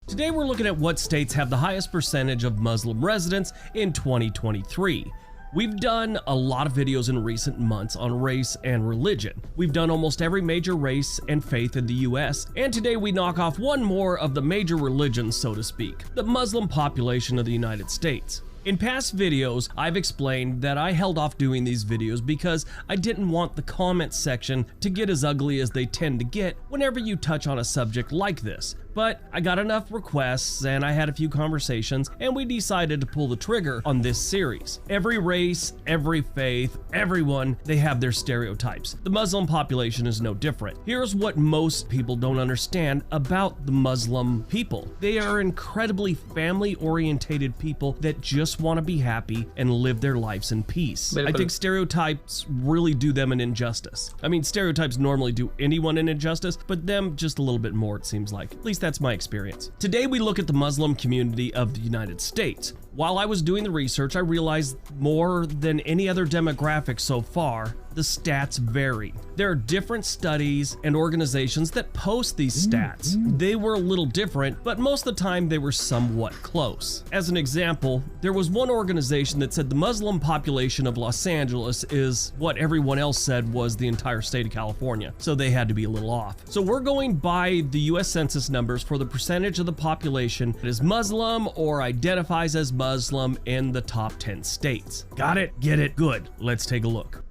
Today we're looking at what states have the highest percentage of Muslim residents in 2023. We've done a lot of videos in recent months on race and religion. We've done almost every major race and faith in the US, and today we knock off one more of the major religions, so to speak, the Muslim population of the United States. In past videos, I've explained that I held off doing these videos because I didn't want the comment section to get as ugly as they tend to get whenever you touch on a subject like this. But I got enough requests and I had a few conversations and we decided to pull the trigger on this series. Every race, every faith, everyone, they have their stereotypes. The Muslim population is no different. Here's what most people don't understand about the Muslim people. They are incredibly family-orientated people that just want to be happy and live their lives in peace. I think stereotypes really do them an injustice. I mean, stereotypes normally do anyone an injustice, but them just a little bit more, it seems like. At least that's my experience. Today we look at the Muslim community of the United States. While I was doing the research, I realized more than any other demographic so far, the stats vary. There are different studies and organizations that post these stats. They were a little different, but most of the time they were somewhat close. As an example, there was one organization that said the Muslim population of Los Angeles is what everyone else said was the entire state of California, so they had to be a little off. So we're going by the US Census numbers for the percentage of the population that is Muslim or identifies as Muslim in the top 10 states. Got it? Get it? Good. Let's take a look.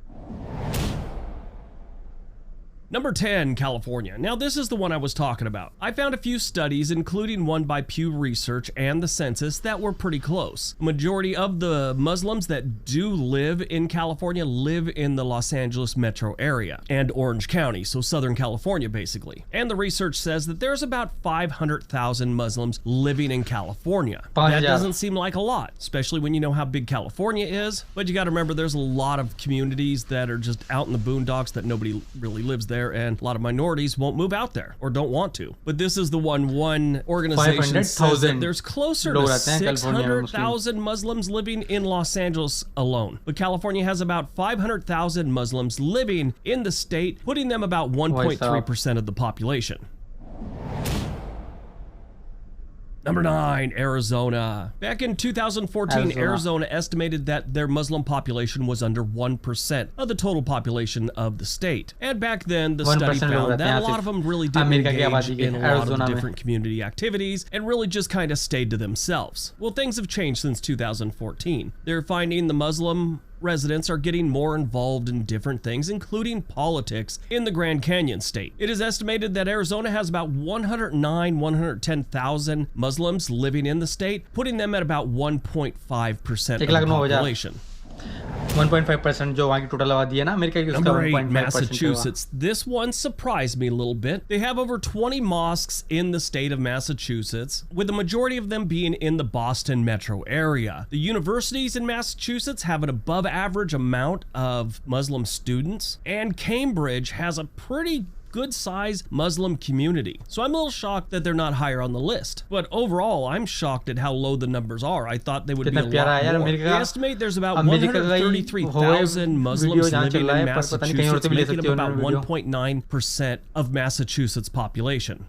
Number 10, California. Now this is the one I was talking about. I found a few studies, including one by Pew Research and the Census, that were pretty close. Majority of the Muslims that do live in California live in the Los Angeles metro area and Orange County, so Southern California basically. And the research says that there's about 500,000 Muslims living in California. That doesn't seem like a lot, especially when you know how big California is, but you gotta remember there's a lot of communities that are just out in the boondocks that nobody really lives there, and a lot of minorities won't move out there or don't want to. But this is the one organization says that there's closer to 600,000 Muslims living in Los Angeles alone. But California has about 500,000 Muslims living in the state, putting them about 1.3% of the population. Number 9, Arizona. Back in 2014, Arizona estimated that their Muslim population was under 1% of the total population of the state. And back then, the study found that a lot of them really didn't engage in a lot of the different community activities and really just kind of stayed to themselves. Well, things have changed since 2014. They're finding the Muslim residents are getting more involved in different things, including politics in the Grand Canyon state. It is estimated that Arizona has about 110,000 Muslims living in the state, putting them at about 1.5% of the population. 1.5% जो वहाँ की total आबादी है ना America की उसका 1.5% Number 8, Massachusetts. This one surprised me a little bit. They have over 20 mosques in the state of Massachusetts, with the majority of them being in the Boston metro area. The universities in Massachusetts have an above average amount of Muslim students, and Cambridge has a pretty good sized Muslim community. So I'm a little shocked that they're not higher on the list. But overall, I'm shocked at how low the numbers are. I thought they would be a lot more. They estimate there's about 133,000 Muslims living in Massachusetts, making up about 1.9% of Massachusetts' population.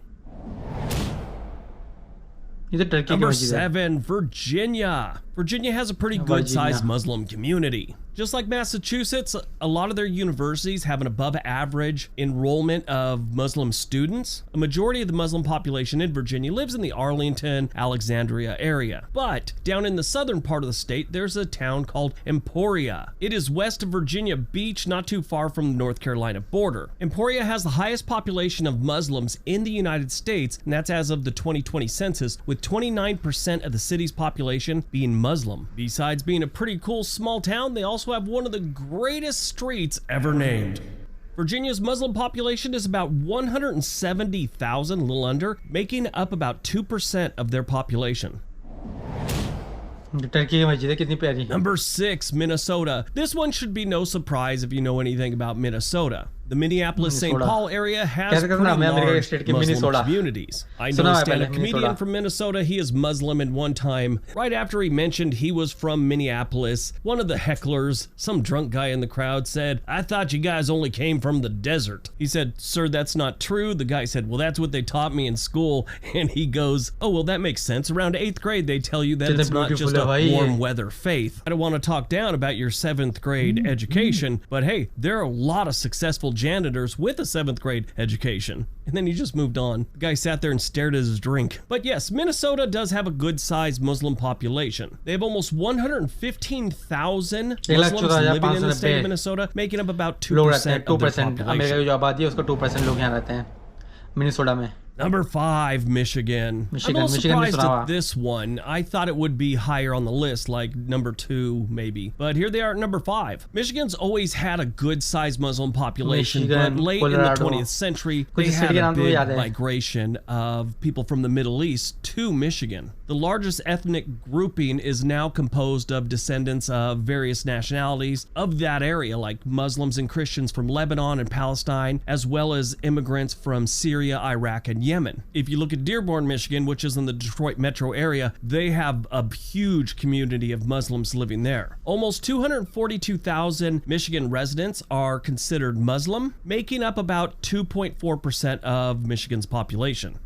Number 7, Virginia. Virginia has a pretty good sized Muslim community. Just like Massachusetts, a lot of their universities have an above average enrollment of Muslim students. A majority of the Muslim population in Virginia lives in the Arlington, Alexandria area. But down in the southern part of the state, there's a town called Emporia. It is west of Virginia Beach, not too far from the North Carolina border. Emporia has the highest population of Muslims in the United States, and that's as of the 2020 census, with 29% of the city's population being Muslim. Besides being a pretty cool small town, they also have one of the greatest streets ever named. Virginia's Muslim population is about 170,000, a little under, making up about 2% of their population. Number 6, Minnesota. This one should be no surprise if you know anything about Minnesota. The Minneapolis-St. Minnesota. Paul area has कैसे pretty नाम है America के large state के Muslim Minnesota? communities. I सुना know a है stand-up पहले comedian Minnesota. from Minnesota. He is Muslim, and one time, right after he mentioned he was from Minneapolis, one of the hecklers, some drunk guy in the crowd, said, "I thought you guys only came from the desert." He said, "Sir, that's not true." The guy said, "Well, that's what they taught me in school." And he goes, "Oh, well, that makes sense. Around 8th grade, they tell you that Chitna it's not just beautiful a hai bhai warm ye. weather faith." I don't want to talk down about your 7th grade education, but hey, there are a lot of successful janitors with a 7th grade education. And then he just moved on. The guy sat there and stared at his drink. But yes, Minnesota does have a good-sized Muslim population. They have almost 115,000 Muslims living in the state of Minnesota, making up about 2% of their 2%। America population. की जो आबादी है उसका 2% लोग यहाँ रहते हैं Minnesota में। Number 5, Michigan. I'm a little Michigan surprised भी सुना at this one. I thought it would be higher on the list, like number 2 maybe. But here they are at number 5. Michigan's always had a good-sized Muslim population, Michigan, but late Colorado. in the 20th century, they कुछ had city के a नाम तो big याद है। migration of people from the Middle East to Michigan. The largest ethnic grouping is now composed of descendants of various nationalities of that area, like Muslims and Christians from Lebanon and Palestine, as well as immigrants from Syria, Iraq, and Yemen. If you look at Dearborn, Michigan, which is in the Detroit metro area, they have a huge community of Muslims living there. Almost 242,000 Michigan residents are considered Muslim, making up about 2.4% of Michigan's population.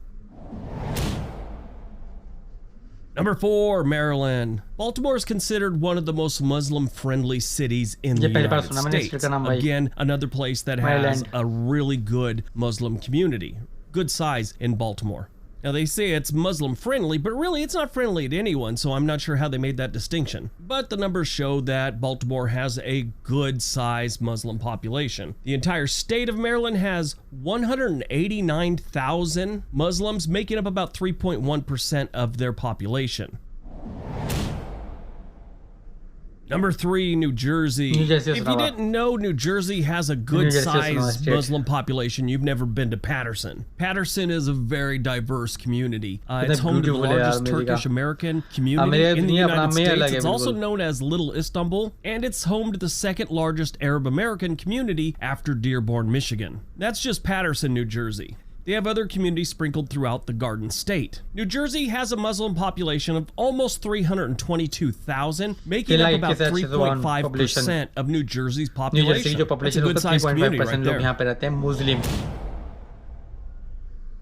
Number 4, Maryland. Baltimore is considered one of the most Muslim-friendly cities in the United States. Again, another place that has a really good Muslim community. Good size in Baltimore. Now they say it's Muslim friendly, but really it's not friendly to anyone, so I'm not sure how they made that distinction. But the numbers show that Baltimore has a good sized Muslim population. The entire state of Maryland has 189,000 Muslims, making up about 3.1% of their population. Number 3, New Jersey. If you didn't know New Jersey has a good-sized Muslim population, you've never been to Patterson. Patterson is a very diverse community. It's home to the largest Turkish-American community in the United States. It's also known as Little Istanbul, and it's home to the second largest Arab-American community after Dearborn, Michigan. That's just Patterson, New Jersey. They have other communities sprinkled throughout the Garden State. New Jersey has a Muslim population of almost 322,000, making up about 3.5% of New Jersey's population. That's a good-sized community right there.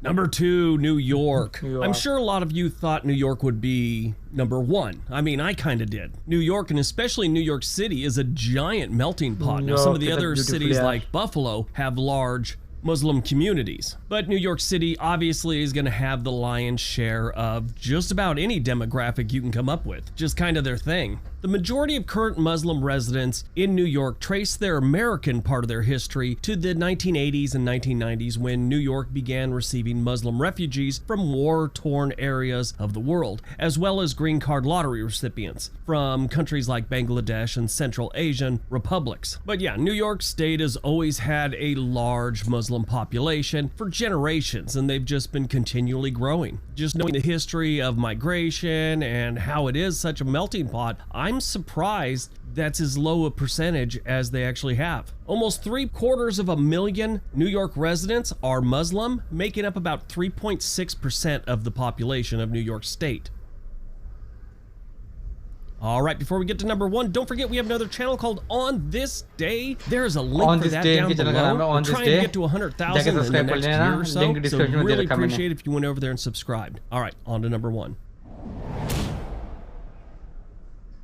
Number 2, New York. I'm sure a lot of you thought New York would be number 1. I mean, I kind of did. New York, and especially New York City, is a giant melting pot. Now, some of the other cities like Buffalo have large Muslim communities. But New York City obviously is going to have the lion's share of just about any demographic you can come up with. Just kind of their thing. The majority of current Muslim residents in New York trace their American part of their history to the 1980s and 1990s when New York began receiving Muslim refugees from war-torn areas of the world, as well as green card lottery recipients from countries like Bangladesh and Central Asian republics. But yeah, New York State has always had a large Muslim population for generations, and they've just been continually growing. Just knowing the history of migration and how it is such a melting pot, I'm surprised that's as low a percentage as they actually have. Almost 750,000 New York residents are Muslim, making up about 3.6% of the population of New York State. All right, before we get to number 1, don't forget we have another channel called On This Day. There's a link for that down below. We're trying to get to 100,000 in the next year or so, so really appreciate it if you went over there and subscribed. All right, on to number 1.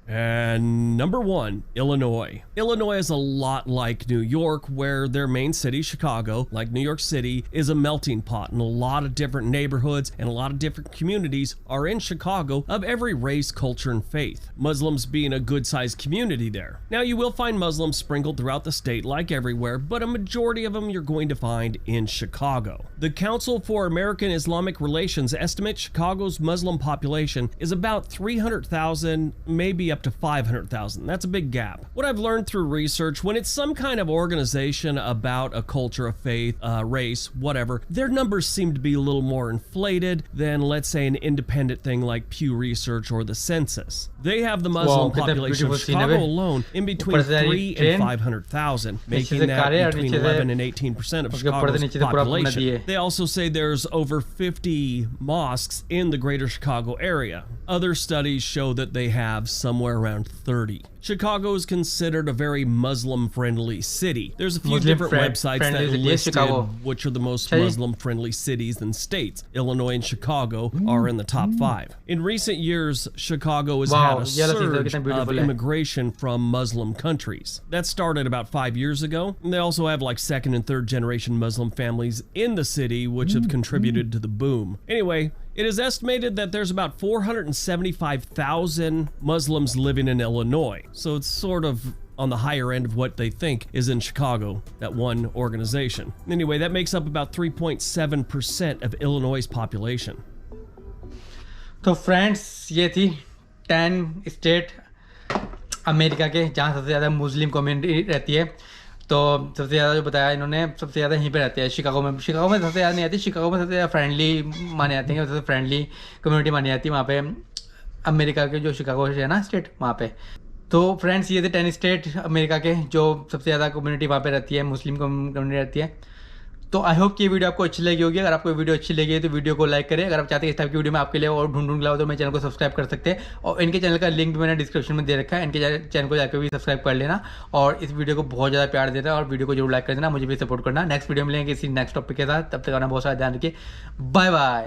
And number 1, Illinois. Illinois is a lot like New York, where their main city, Chicago, like New York City, is a melting pot, and a lot of different neighborhoods and a lot of different communities are in Chicago of every race, culture, and faith. Muslims being a good-sized community there. Now, you will find Muslims sprinkled throughout the state like everywhere, but a majority of them you're going to find in Chicago. The Council for American Islamic Relations estimates Chicago's Muslim population is about 300,000, maybe up up to 500,000. That's a big gap. What I've learned through research, when it's some kind of organization about a culture, a faith, race, whatever, their numbers seem to be a little more inflated than, let's say, an independent thing like Pew Research or the census. They have the Muslim population of Chicago alone in between 3 and 500,000, making that between 11 and 18% of Chicago's population. They also say there's over 50 mosques in the greater Chicago area. Other studies show that they have somewhere around 30. Chicago is considered a very Muslim-friendly city. There's a few different websites that listed which are the most Muslim-friendly cities and states. Illinois and Chicago are in the top 5. In recent years, Chicago has had a surge of immigration from Muslim countries. That started about 5 years ago. And they also have like second and third generation Muslim families in the city, which have contributed to the boom. Anyway, it is estimated that there's about 475,000 Muslims living in Illinois. So it's sort of on the higher end of what they think is in Chicago, that one organization. Anyway, that makes up about 3.7% of Illinois' population. तो friends ये थी 10 state America के जहाँ सबसे ज़्यादा Muslim community रहती है। तो सबसे ज़्यादा जो बताया इन्होंने, सबसे ज़्यादा यहीं पे रहते हैं शिकागो में सबसे ज़्यादा नहीं आती। शिकागो में सबसे ज़्यादा फ्रेंडली माने जाते हैं, सबसे फ्रेंडली कम्युनिटी मानी जाती है वहाँ पे अमेरिका के जो शिकागो है ना स्टेट, वहाँ पे। तो फ्रेंड्स ये थे 10 स्टेट अमेरिका के जो सबसे ज़्यादा कम्युनिटी वहाँ पे रहती है, मुस्लिम कम्युनिटी रहती है। तो आई होप कि ये वीडियो आपको अच्छी लगी होगी। अगर आपको वीडियो अच्छी लगी है तो वीडियो को लाइक करें। अगर आप चाहते हैं इस टाइप की वीडियो में आपके लिए और ढूंढ लाओ तो मेरे चैनल को सब्सक्राइब कर सकते हैं, और इनके चैनल का लिंक भी मैंने डिस्क्रिप्शन में दे रखा है। इनके चैनल को जाकर भी सब्सक्राइब कर लेना और इस वीडियो को बहुत ज़्यादा प्यार देना और वीडियो को जरूर लाइक कर देना, मुझे भी सपोर्ट करना। नेक्स्ट वीडियो मिलेंगे किसी नेक्स्ट टॉपिक के साथ, तब तक अपना बहुत सारा ध्यान रखिए। Bye bye.